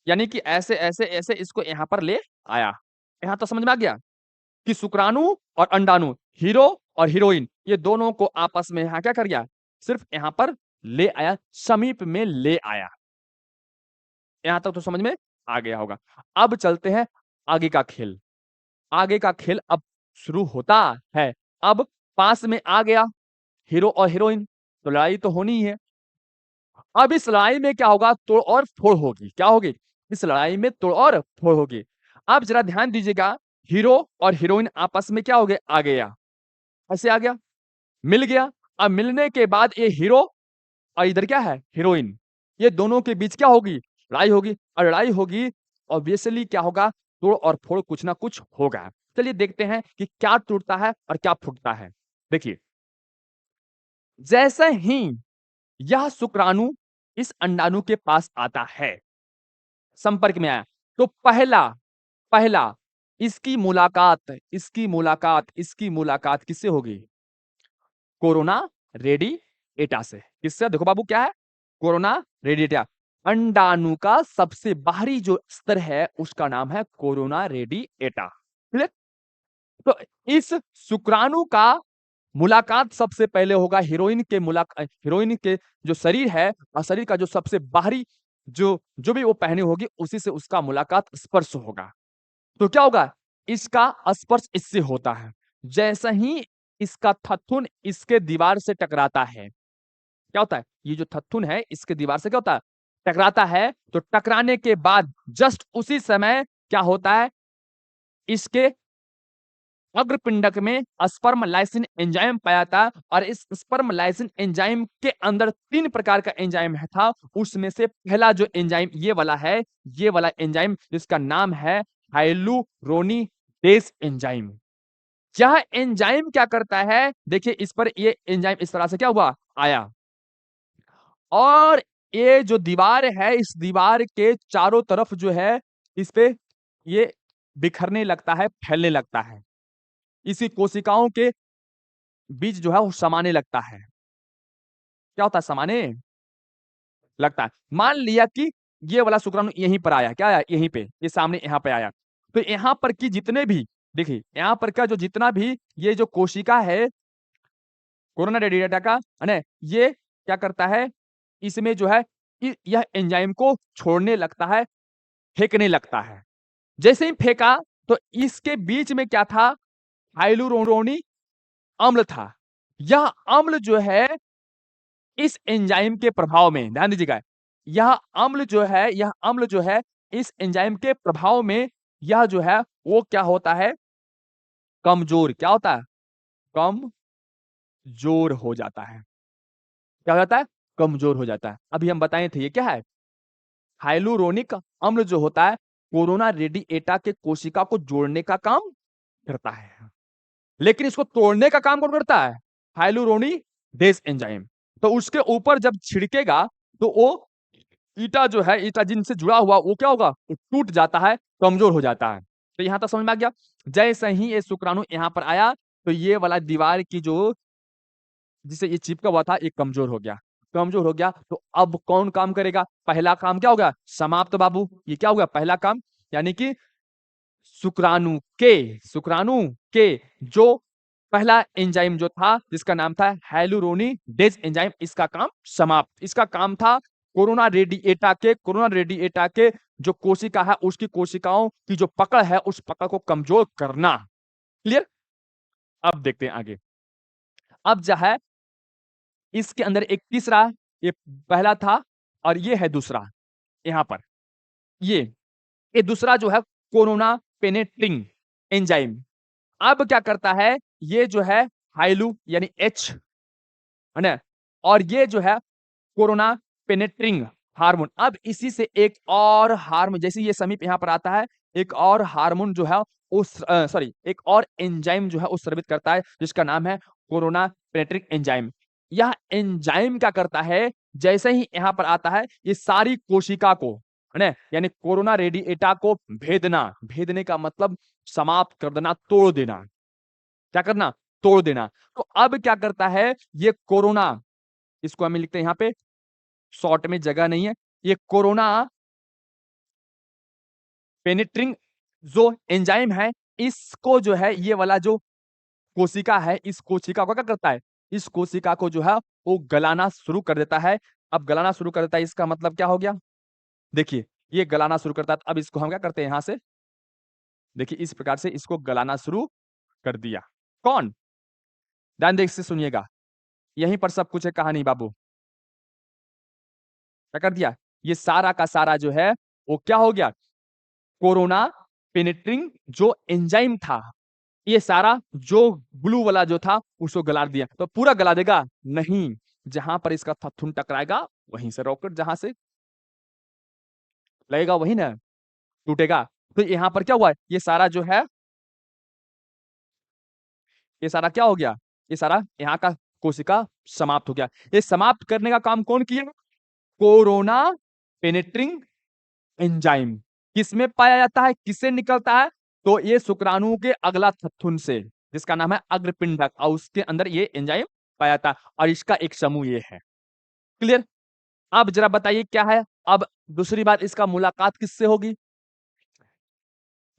[SPEAKER 1] यानी कि ऐसे ऐसे ऐसे इसको यहाँ पर ले आया। यहाँ तो समझ में आ गया कि शुक्राणु और अंडाणु, हीरो और हीरोइन, ये दोनों को आपस में यहाँ क्या कर गया, सिर्फ यहाँ पर ले आया, समीप में ले आया। यहां तक तो समझ में आ गया होगा। अब चलते हैं आगे का खेल। आगे का खेल अब शुरू होता है। अब पास में आ गया हीरो और हीरोइन, तो लड़ाई तो होनी ही है। अब इस लड़ाई में क्या होगा, तोड़ और फोड़ होगी। क्या होगी? इस लड़ाई में तोड़ और फोड़ होगी। अब जरा ध्यान दीजिएगा, हीरो और हीरोइन आपस में क्या हो गए, आ गया, ऐसे आ गया, मिल गया। अब मिलने के बाद ये हीरो और इधर क्या है, हीरोइन, ये दोनों के बीच क्या होगी, लड़ाई होगी। और लड़ाई होगी, ऑब्वियसली क्या होगा, तोड़ और फोड़ कुछ ना कुछ होगा। चलिए देखते हैं कि क्या टूटता है और क्या फूटता है। देखिए, जैसे ही यह शुक्राणु इस अंडाणु के पास आता है, संपर्क में आया, तो पहला पहला इसकी मुलाकात किससे होगी, कोरोना रेडिएटा से। किससे? देखो बाबू, क्या है, कोरोना रेडिएटा। अंडाणु का सबसे बाहरी जो स्तर है उसका नाम है कोरोना रेडिएटा। क्लियर? तो इस शुक्राणु का मुलाकात सबसे पहले होगा हीरोइन के जो शरीर है और शरीर का जो सबसे बाहरी जो जो भी वो पहनी होगी उसी से उसका मुलाकात स्पर्श होगा। तो क्या होगा, इसका स्पर्श इससे होता है। जैसे ही इसका थथुन इसके दीवार से टकराता है, क्या होता है, ये जो थथुन है इसके दीवार से क्या होता है, टकराता है। तो टकराने के बाद जस्ट उसी समय क्या होता है, इसके अग्रपिंडक में स्पर्म लाइसिन एंजाइम पाया था। और इस स्पर्म लाइसिन एंजाइम के अंदर 3 प्रकार का एंजाइम था। उसमें से पहला जो एंजाइम ये वाला है, ये वाला एंजाइम जिसका नाम है हाइलुरोनिडेज एंजाइम। यह एंजाइम क्या करता है, देखिए इस पर ये एंजाइम इस तरह से क्या हुआ, आया, और ये जो दीवार है इस दीवार के चारों तरफ जो है इस पे ये बिखरने लगता है, फैलने लगता है, इसी कोशिकाओं के बीच जो है वो समाने लगता है। क्या होता है, समाने लगता है। मान लिया कि ये वाला शुक्राणु यहीं पर आया, क्या आया, यहीं पे, ये सामने यहाँ पे आया। तो यहाँ पर की जितने भी, देखिए यहाँ पर का जो जितना भी ये जो कोशिका है कोरोना रेडिएटा का, है ना, ये क्या करता है, इसमें जो है यह एंजाइम को छोड़ने लगता है, फेंकने लगता है। जैसे ही फेंका तो इसके बीच में क्या था, हाइलुरोनिक अम्ल था। यह अम्ल जो है इस एंजाइम के प्रभाव में, ध्यान दीजिएगा, यह अम्ल जो है इस एंजाइम के प्रभाव में यह जो है वो क्या होता है, कमजोर, क्या होता है, कमजोर हो जाता है। क्या हो जाता है, कमजोर हो जाता है। अभी हम बताए थे ये क्या है, हाइलुरोनिक अम्ल जो होता है कोरोना रेडिएटा के कोशिका को जोड़ने का काम करता है। लेकिन इसको तोड़ने का काम कौन करता है? Hyaluronidase enzyme. तो उसके ऊपर जब छिड़केगा तो वो ईटा जो है, ईटा जिनसे जुड़ा हुआ वो क्या होगा? वो टूट जाता है, कमजोर हो जाता है। तो यहां तक समझ में आ गया। जैसे ही ये शुक्राणु यहां पर आया तो ये वाला दीवार की जो जिसे ये चिपका हुआ था ये कमजोर हो गया। कमजोर हो गया तो अब कौन काम करेगा? पहला काम क्या होगा? समाप्त बाबू। ये क्या होगा? पहला काम। यानी कि शुक्राणु के शुक्राणु के जो पहला एंजाइम जो था जिसका नाम था हाइलुरोनिडेज एंजाइम, इसका काम समाप्त। इसका काम था कोरोना रेडिएटा के जो कोशिका है उसकी कोशिकाओं की जो पकड़ है उस पकड़ को कमजोर करना। क्लियर? अब देखते हैं आगे। अब जो है इसके अंदर एक तीसरा, ये पहला था और ये है दूसरा। यहां पर ये ये दूसरा जो है कोरोना पेनेट्रिंग एंजाइम। अब क्या करता है? ये जो है हाइलू यानी एच, है ना, और ये जो है कोरोना पेनेट्रिंग हार्मोन। अब इसी से एक और हार्मोन जैसे ये समीप यहां पर आता है, एक और हार्मोन जो है उस सॉरी एक और एंजाइम जो है वो स्रावित करता है जिसका नाम है कोरोना पेनेट्रिंग एंजाइम। यह एंजाइम क्या करता है? जैसे ही यहां पर आता है ये सारी कोशिका को, है ना, यानी कोरोना रेडिएटा को भेदना। भेदने का मतलब समाप्त कर देना, तोड़ देना। क्या करना? तोड़ देना। तो अब क्या करता है ये कोरोना, इसको हमें लिखते हैं यहां पे, शॉर्ट में जगह नहीं है, ये कोरोना पेनिट्रिंग जो एंजाइम है इसको जो है ये वाला जो कोशिका है इस कोशिका को क्या करता है? इस कोशिका को जो है वो गलाना शुरू कर देता है। अब गलाना शुरू कर देता है इसका मतलब क्या हो गया? देखिए ये गलाना शुरू करता है। अब इसको हम क्या करते हैं यहां से, देखिए इस प्रकार से इसको गलाना शुरू कर दिया। कौन? ध्यान देख से सुनिएगा, यहीं पर सब कुछ है कहानी बाबू। क्या कर दिया? ये सारा का सारा जो है वो क्या हो गया? कोरोना पेनिट्रिंग जो एंजाइम था ये सारा जो ब्लू वाला जो था उसको गला दिया। तो पूरा गला देगा? नहीं, जहां पर इसका थथुन टकराएगा वहीं से रॉकेट जहां से लगेगा वही ना टूटेगा। तो यहां पर क्या हुआ? ये सारा जो है ये सारा क्या हो गया? ये सारा यहाँ का कोशिका समाप्त हो गया। ये समाप्त करने का काम कौन किया? Corona penetrating enzyme. किसमें पाया जाता है? किससे निकलता है? तो ये शुक्राणु के अगला थथुन से जिसका नाम है अग्रपिंडक, और उसके अंदर ये एंजाइम पाया जाता है और इसका एक समूह ये है। क्लियर? अब जरा बताइए क्या है? अब दूसरी बात, इसका मुलाकात किससे होगी?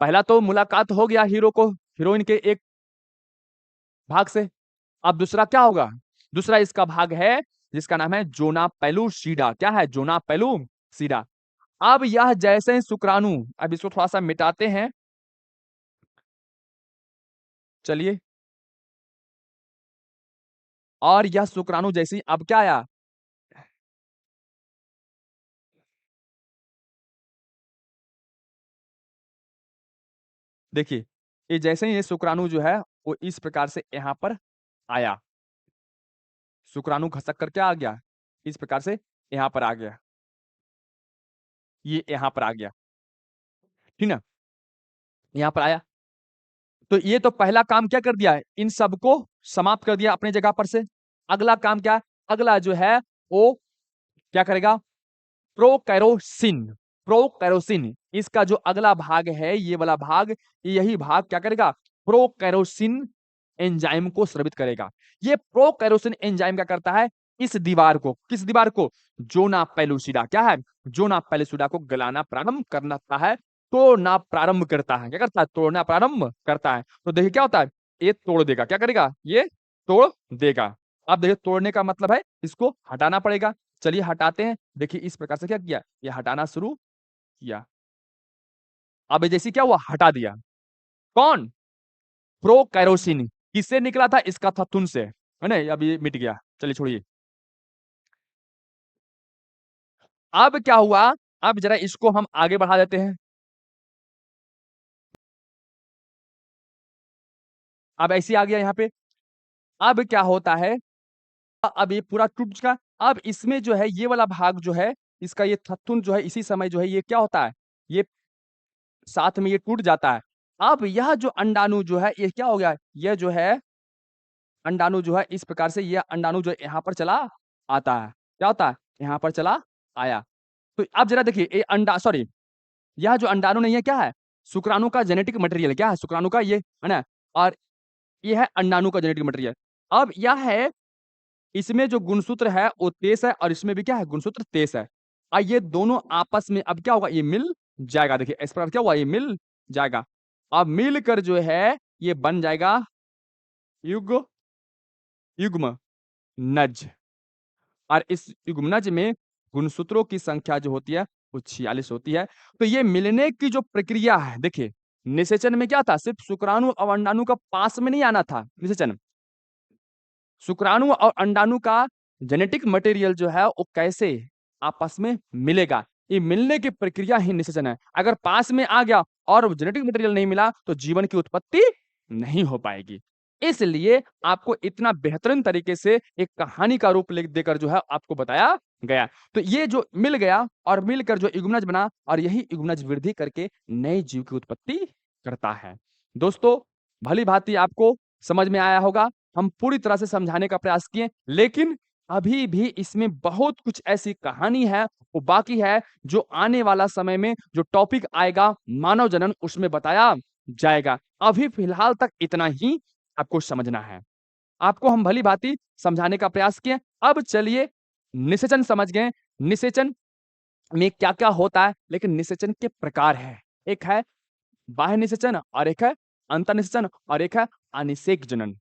[SPEAKER 1] पहला तो मुलाकात हो गया हीरो को हीरोइन के एक भाग से। अब दूसरा क्या होगा? दूसरा इसका भाग है जिसका नाम है जोना पेलुसिडा। क्या है? Zona pellucida. अब यह जैसे ही शुक्राणु, अब इसको थोड़ा सा मिटाते हैं, चलिए। और यह शुक्राणु जैसे ही अब क्या आया? देखिए ये जैसे ही ये शुक्राणु जो है वो इस प्रकार से यहां पर आया, शुक्राणु घसक कर क्या आ गया? इस प्रकार से यहां पर आ गया, ये यहां पर आ गया, ठीक ना? यहां पर आया तो ये तो पहला काम क्या कर दिया है? इन सबको समाप्त कर दिया अपने जगह पर से। अगला काम क्या? अगला जो है वो क्या करेगा? प्रोकैरोसिन। प्रोकैरोसिन इसका जो अगला भाग है ये वाला भाग, यही भाग क्या करेगा? प्रोकैरोसिन एंजाइम को स्रावित करेगा। ये प्रोकैरोसिन एंजाइम क्या करता है? इस दीवार को, किस दीवार को? Zona pellucida. क्या है? जोना पेलुसिडा को गलाना प्रारंभ करता है, तोड़ना प्रारंभ करता है। क्या करता है? तोड़ना प्रारंभ करता है। तो देखिए क्या होता है? ये तोड़ देगा। क्या करेगा? ये तोड़ देगा। अब देखिए तोड़ने का मतलब है इसको हटाना पड़ेगा। चलिए हटाते हैं। देखिए इस प्रकार से क्या किया? ये हटाना शुरू किया। अब जैसे क्या हुआ? हटा दिया। कौन? प्रोकैरोसिन। किससे निकला था? इसका थथुन से, है ना? अब ये मिट गया। चलिए छोड़िए। अब क्या हुआ? अब जरा इसको हम आगे बढ़ा देते हैं। अब ऐसे आ गया यहाँ पे। अब क्या होता है? अब ये पूरा टूट चुका। अब इसमें जो है ये वाला भाग जो है इसका ये थथुन जो है इसी समय जो है ये क्या होता है? ये साथ में ये टूट जाता है। अब यह जो अंडाणु जो है ये क्या हो गया? ये जो है अंडाणु जो है इस प्रकार से ये अंडाणु जो यहाँ पर चला आता है। क्या होता है? यहाँ पर चला आया। तो अब ज़रा देखिए ये अंडा सॉरी यह जो अंडाणु नहीं है क्या है? शुक्राणु का जेनेटिक मटेरियल क्या है? शुक्राणु का ये, है ना? और ये है अंडाणु का जेनेटिक मटेरियल। अब यह है इसमें जो गुणसूत्र है वो 23 है और इसमें भी क्या है? गुणसूत्र 23 है। ये दोनों आपस में अब क्या होगा? ये मिल जाएगा। देखिए इस प्रकार क्या हुआ? ये मिल जाएगा। अब मिलकर जो है ये बन जाएगा युग युग्म नज। और इस युग्मनज में गुणसूत्रों की संख्या जो होती है वो 46 होती है। तो ये मिलने की जो प्रक्रिया है देखिए, निषेचन में क्या था? सिर्फ शुक्राणु और अंडाणु का पास में नहीं आना था निषेचन। शुक्राणु और अंडाणु का जेनेटिक मटेरियल जो है वो कैसे आपस में मिलेगा? ये मिलने की प्रक्रिया ही निषेचन है। अगर पास में आ गया और जेनेटिक मटेरियल नहीं मिला तो जीवन की उत्पत्ति नहीं हो पाएगी। इसलिए आपको इतना बेहतरीन तरीके से एक कहानी का रूप लिख देकर जो है आपको बताया गया। तो ये जो मिल गया और मिलकर जो युग्मनज बना और यही युग्मनज वृद्धि करके नए जीव की उत्पत्ति करता है। दोस्तों, भली-भांति आपको समझ में आया होगा। हम पूरी तरह से समझाने का प्रयास किए, लेकिन अभी भी इसमें बहुत कुछ ऐसी कहानी है, वो बाकी है, जो आने वाला समय में जो टॉपिक आएगा मानव जनन उसमें बताया जाएगा। अभी फिलहाल तक इतना ही आपको समझना है। आपको हम भली-भांति समझाने का प्रयास किए। अब चलिए निषेचन समझ गए। निषेचन में क्या-क्या होता है, लेकिन निषेचन के प्रकार हैं। एक है बाह्य निषेचन और एक है अंतःनिषेचन और एक है अनिषेक जनन।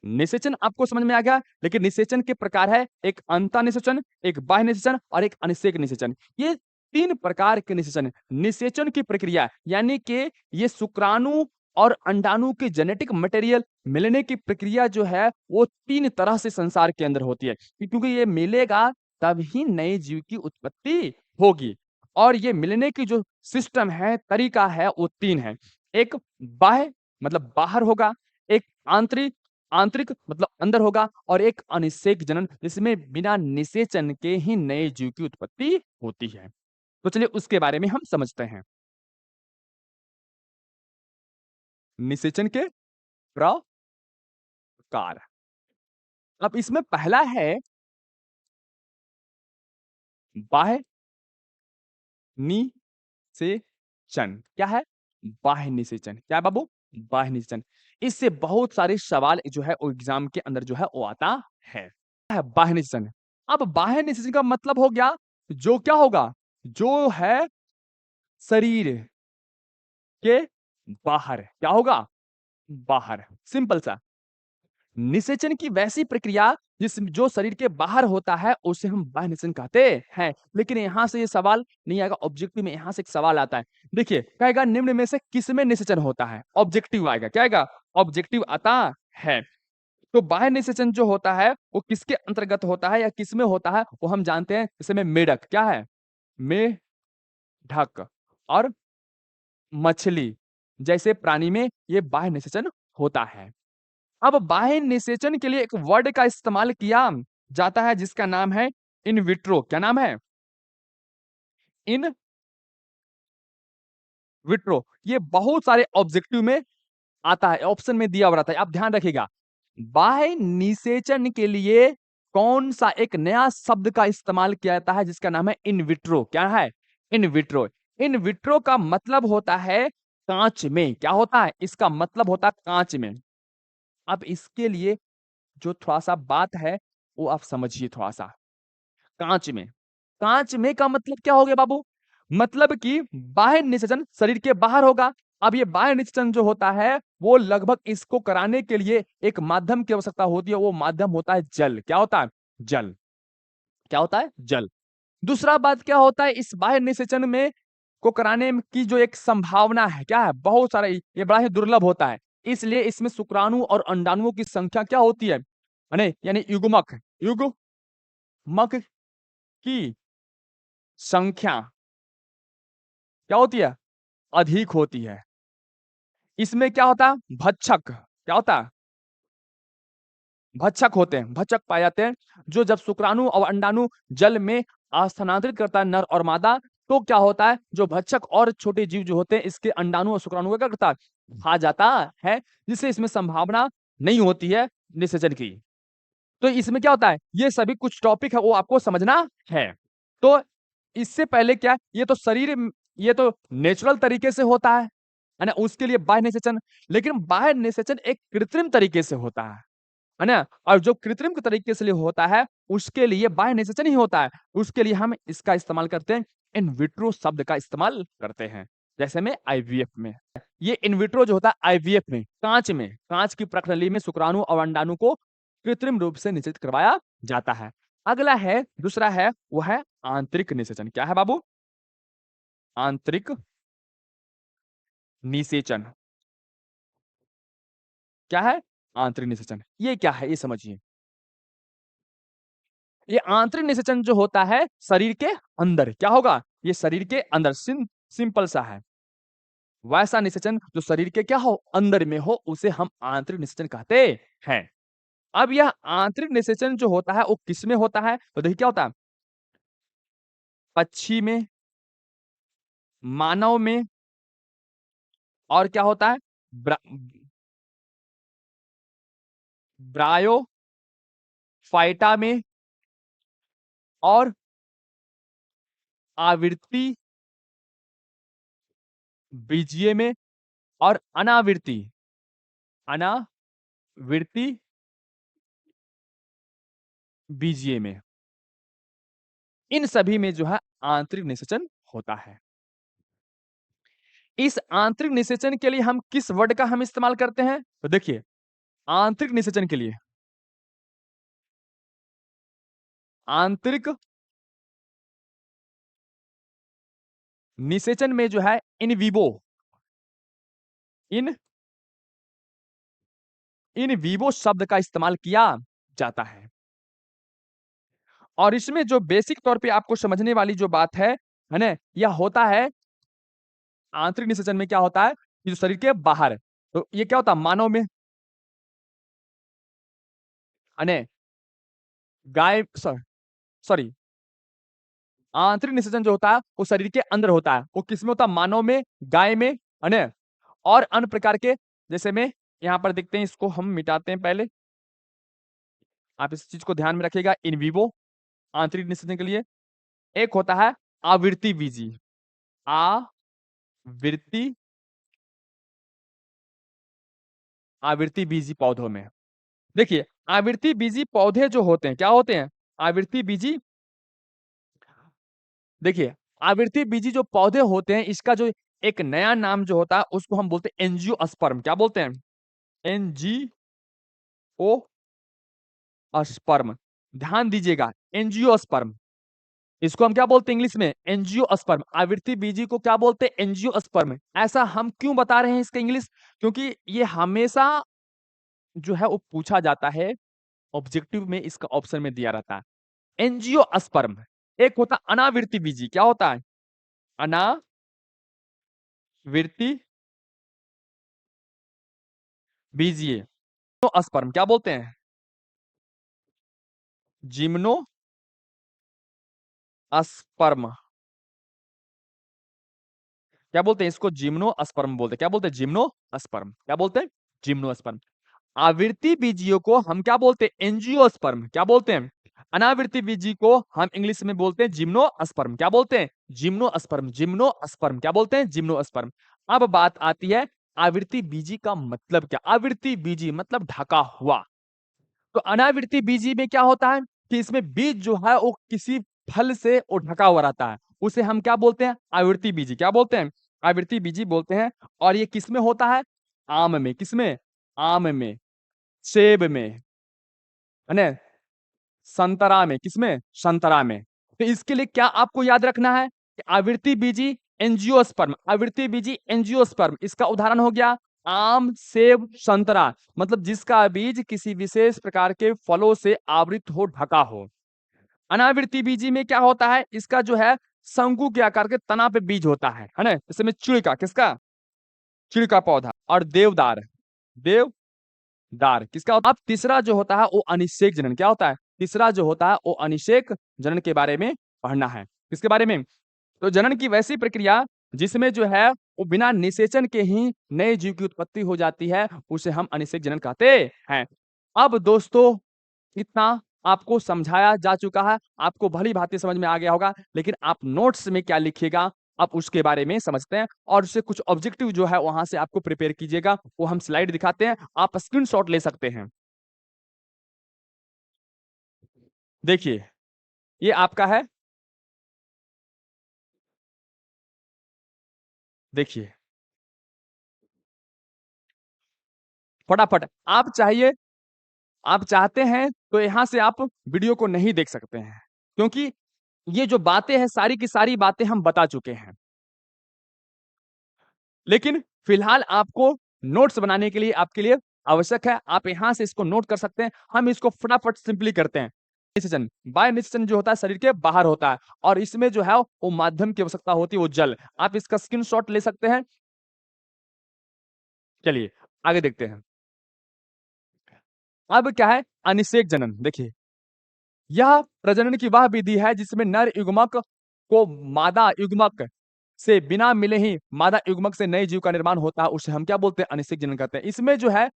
[SPEAKER 1] निषेचन आपको समझ में आ गया, लेकिन निषेचन के प्रकार है एक अंतःनिषेचन, एक बाह्य निषेचन और एक अनिषेक निषेचन। ये 3 प्रकार के निषेचन हैं। निषेचन की प्रक्रिया यानी कि ये शुक्राणु और अंडाणु के जेनेटिक मटेरियल मिलने की प्रक्रिया जो है वो 3 तरह से संसार के अंदर होती है। क्योंकि ये मिलेगा तब ही नए जीव की उत्पत्ति होगी। और ये मिलने की जो सिस्टम है, तरीका है वो 3 है। एक बाह्य मतलब बाहर होगा, एक आंतरिक आंतरिक मतलब अंदर होगा और एक अनिषेक जनन जिसमें बिना निषेचन के ही नए जीव की उत्पत्ति होती है। तो चलिए उसके बारे में हम समझते हैं। निषेचन के प्रकार। अब इसमें पहला है बाह्य निषेचन। क्या है? बाह्य निषेचन। क्या है बाबू? बाह्य निषेचन। इससे बहुत सारे सवाल जो है वो एग्जाम के अंदर जो है वो आता है। क्या है बाह्य निषेचन? अब बाह्य निषेचन का मतलब हो गया जो क्या होगा? जो है शरीर के बाहर। क्या होगा? बाहर। सिंपल सा। निषेचन की वैसी प्रक्रिया जो शरीर के बाहर होता है उसे हम बाह्य निषेचन कहते हैं। लेकिन यहां से ये सवाल नहीं आएगा, ऑब्जेक्टिव में यहां से एक सवाल आता है। देखिए कहेगा निम्न में से किसमें निषेचन होता है? ऑब्जेक्टिव आएगा। क्या आएगा? ऑब्जेक्टिव आता है। तो बाह्य निषेचन जो होता है वो किसके अंतर्गत होता है या किसमें होता है वो हम जानते हैं। जैसे में मेढक। क्या है? मेढक और मछली जैसे प्राणी में ये बाह्य निषेचन होता है। अब बाह्य निषेचन के लिए एक वर्ड का इस्तेमाल किया जाता है जिसका नाम है इन विट्रो। क्या नाम है? In vitro. ये बहुत सारे ऑब्जेक्टिव में आता है, ऑप्शन में दिया हुआ रहता है। आप ध्यान रखिएगा। बाह्य निषेचन के लिए कौन सा एक नया शब्द का इस्तेमाल किया जाता है जिसका नाम है इन विट्रो। क्या है? In vitro. इन विट्रो का मतलब होता है कांच में। क्या होता है? इसका मतलब होता है कांच में। अब इसके लिए जो थोड़ा-सा बात है, वो आप समझिए थोड़ा-सा। काँच में। काँच में का मतलब क्या हो गया बाबू? मतलब कि बाह्य निषेचन शरीर के बाहर होगा। अब ये बाह्य निषेचन जो होता है, वो लगभग इसको कराने के लिए एक माध्यम की आवश्यकता होती है, वो माध्यम होता है जल। क्या होता है? जल। क्या होता है? जल। दूसरा बात क्या होता है इस बाह्य निषेचन में को कराने की जो एक संभावना है, क्या है? बहुत सारा ये बड़ा ही दुर्लभ होता है। इसलिए इसमें शुक्राणु और अंडाणुओं की संख्या क्या होती है? यानी युग्मक युग्मक की संख्या क्या होती है? अधिक होती है। इसमें क्या होता है? भक्षक। क्या होता है? भक्षक होते हैं, भक्षक पाए जाते हैं, जो जब शुक्राणु और अंडाणु जल में स्थानांतरित करता है नर और मादा, तो क्या होता है, जो भक्षक और छोटे जीव जो होते हैं इसके अंडाणु और शुक्राणु को क्या करता है, खा जाता है, जिससे इसमें संभावना नहीं होती है निषेचन की। तो इसमें क्या होता है, ये सभी कुछ टॉपिक है वो आपको समझना है। तो इससे पहले क्या है, ये तो ये तो नेचुरल तरीके से होता है ना? उसके लिए बाह्य निषेचन, लेकिन बाह्य निषेचन एक कृत्रिम तरीके से होता है ना? और जो कृत्रिम के तरीके से लिए होता है, उसके लिए बाह्य निषेचन ही होता है। उसके लिए हम इसका इस्तेमाल करते हैं, इन विट्रो शब्द का इस्तेमाल करते हैं। जैसे में आईवीएफ में। ये इन विट्रो जो होता है आईवीएफ में, कांच की प्रणाली में शुक्राणु और अंडाणु को कृत्रिम रूप से निषेचित करवाया जाता है। अगला है, दूसरा है, वो है आंतरिक निषेचन। क्या है बाबू? आंतरिक निषेचन। क्या है? आंतरिक निषेचन। ये क्या है, ये समझिए। ये आंतरिक निषेचन जो होता है शरीर के अंदर, क्या होगा, ये शरीर के अंदर सिंपल सा है। वैसा निषेचन जो शरीर के क्या हो, अंदर में हो, उसे हम आंतरिक निषेचन कहते हैं। अब यह आंतरिक निषेचन जो होता है वो किस में होता है, तो देखिए क्या होता है, पक्षी में, मानव में, और क्या होता है, ब्रा, ब्रायो फाइटा में, और आवृत्ति बीजीय में, और अनावृत्ति बीजीय में। इन सभी में जो है आंतरिक निषेचन होता है। इस आंतरिक निषेचन के लिए हम किस वर्ड का हम इस्तेमाल करते हैं, तो देखिए, आंतरिक निषेचन के लिए आंतरिक निषेचन में जो है इन इन विवो शब्द का इस्तेमाल किया जाता है। और इसमें जो बेसिक तौर पे आपको समझने वाली जो बात है ना, यह होता है आंतरिक निषेचन में क्या होता है कि जो शरीर के बाहर, तो ये क्या होता है मानव में, अने गाय, सॉरी, आंतरिक निषेचन जो होता है वो शरीर के अंदर होता है। वो किस में होता है, मानव में, गाय में, अने और अन्य प्रकार के, जैसे में यहां पर देखते हैं, इसको हम मिटाते हैं पहले, आप इस चीज को ध्यान में रखिएगा। इन विवो आंतरिक निषेचन के लिए एक होता है आवृत्ति बीजी, आवृत्ति आवृत्ति बीजी पौधों में। देखिए, आवृत्ति बीजी पौधे जो होते हैं, क्या होते हैं, आवृत्ति बीजी, देखिए, आवृत्ति बीजी जो पौधे होते हैं, इसका जो एक नया नाम जो होता है उसको हम बोलते हैं एंजियोस्पर्म। क्या बोलते हैं, एनजीओ स्पर्म। ध्यान दीजिएगा, एंजियोस्पर्म, इसको हम क्या बोलते हैं इंग्लिश में, एंजियोस्पर्म। आवृत्ति बीजी को क्या बोलते हैं, एंजियोस्पर्म। ऐसा हम क्यों बता रहे हैं इसका इंग्लिश, क्योंकि ये हमेशा जो है वो पूछा जाता है, ऑब्जेक्टिव में इसका ऑप्शन में दिया रहता है। एंजियोस्पर्म। एक होता है अनावृत्ति बीजी, क्या होता है, अनावृत्ति बीजीय स्पर्म। क्या बोलते हैं, जिम्नोस्पर्म। क्या बोलते हैं इसको, जिम्नोस्पर्म बोलते हैं। क्या बोलते हैं, जिम्नोस्पर्म। क्या बोलते हैं, जिम्नोस्पर्म। आवृत्ति बीजियों को हम क्या बोलते हैं, एंजियोस्पर्म। क्या बोलते हैं, अनावृत्ति बीजी को हम इंग्लिश में बोलते हैं जिम्नोस्पर्म। क्या बोलते हैं, जिम्नोस्पर्म। जिम्नोस्पर्म क्या बोलते हैं, जिम्नोस्पर्म। अब बात आती है आवृत्ति बीजी का मतलब क्या। आवृत्ति बीजी मतलब ढका हुआ। तो अनावृत्ति बीजी में क्या होता है कि इसमें बीज जो है वो किसी फल से वो ढका हुआ रहता है, उसे हम क्या बोलते हैं, आवृत्ति बीजी। क्या बोलते हैं, आवृत्ति बीजी बोलते हैं। और ये किसमें होता है, आम में। किसमें, आम में, सेब में, है ना, संतरा में। किसमें, संतरा में। तो इसके लिए क्या आपको याद रखना है कि आवृत्ति बीजी एंजियोस्पर्म, आवृत्ति बीजी एंजियोस्पर्म, इसका उदाहरण हो गया आम, सेब, संतरा, मतलब जिसका बीज किसी विशेष प्रकार के फलों से आवृत हो, ढका हो। अनावृत्ति बीजी में क्या होता है, इसका जो है शंकु के आकार के तना पे बीज होता है ना, जैसे में चिड़ का, किसका, चिड़ का पौधा। और देवदार किसका होता है। अब तीसरा जो होता है वो अनिषेक जनन। क्या होता है, तीसरा जो होता है वो अनिषेक जनन के बारे में पढ़ना है। किसके बारे में, तो जनन की वैसी प्रक्रिया जिसमें जो है वो बिना निषेचन के ही नए जीव की उत्पत्ति हो जाती है, उसे हम अनिषेक जनन कहते हैं। अब दोस्तों इतना आपको समझाया जा चुका है, आपको भली-भाँति समझ में आ गया होगा, लेकिन आप नोट्स में क्या लिखिएगा, आप उसके बारे में समझते हैं और उससे कुछ ऑब्जेक्टिव जो है वहाँ से आपको प्रिपेयर कीजिएगा, वो हम स्लाइड दिखाते हैं, आप स्क्रीनशॉट ले सकते हैं। देखिए, ये आपका है, देखिए, फटाफट आप चाहते हैं तो यहाँ से आप वीडियो को नहीं देख सकते हैं, क्योंकि ये जो बातें हैं, सारी की सारी बातें हम बता चुके हैं। लेकिन फिलहाल आपको नोट्स बनाने के लिए आपके लिए आवश्यक है, आप यहाँ से इसको नोट कर सकते हैं। हम इसको फटाफट सिंपली करते हैं। निषेचन, बाह्य निषेचन जो होता है शरीर के बाहर होता है और इसमें जो है वो माध्यम की आवश्यकता होती है, वो जल। आप इसका स्क्रीनशॉट ले सकते हैं। चलिए, आगे देखते हैं। अब क्या है अनिषेक जनन, देखिए यह प्रजनन की वह विधि है जिसमें नर युग्मक को मादा युग्मक से बिना मिले ही मादा युग्मक से नए जीव का निर्माण होता है, उसे हम क्या बोलते हैं अनिषेक जनन कहते हैं। इसमें जो है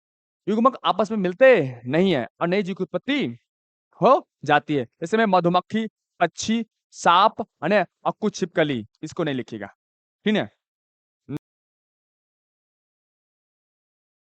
[SPEAKER 1] युग्मक आपस में मिलते नहीं है और नए जीव की उत्पत्ति हो जाती है। जैसे में मधुमक्खी, पक्षी, सांप और कुछ छिपकली, इसको नहीं लिखिएगा, ठीक है।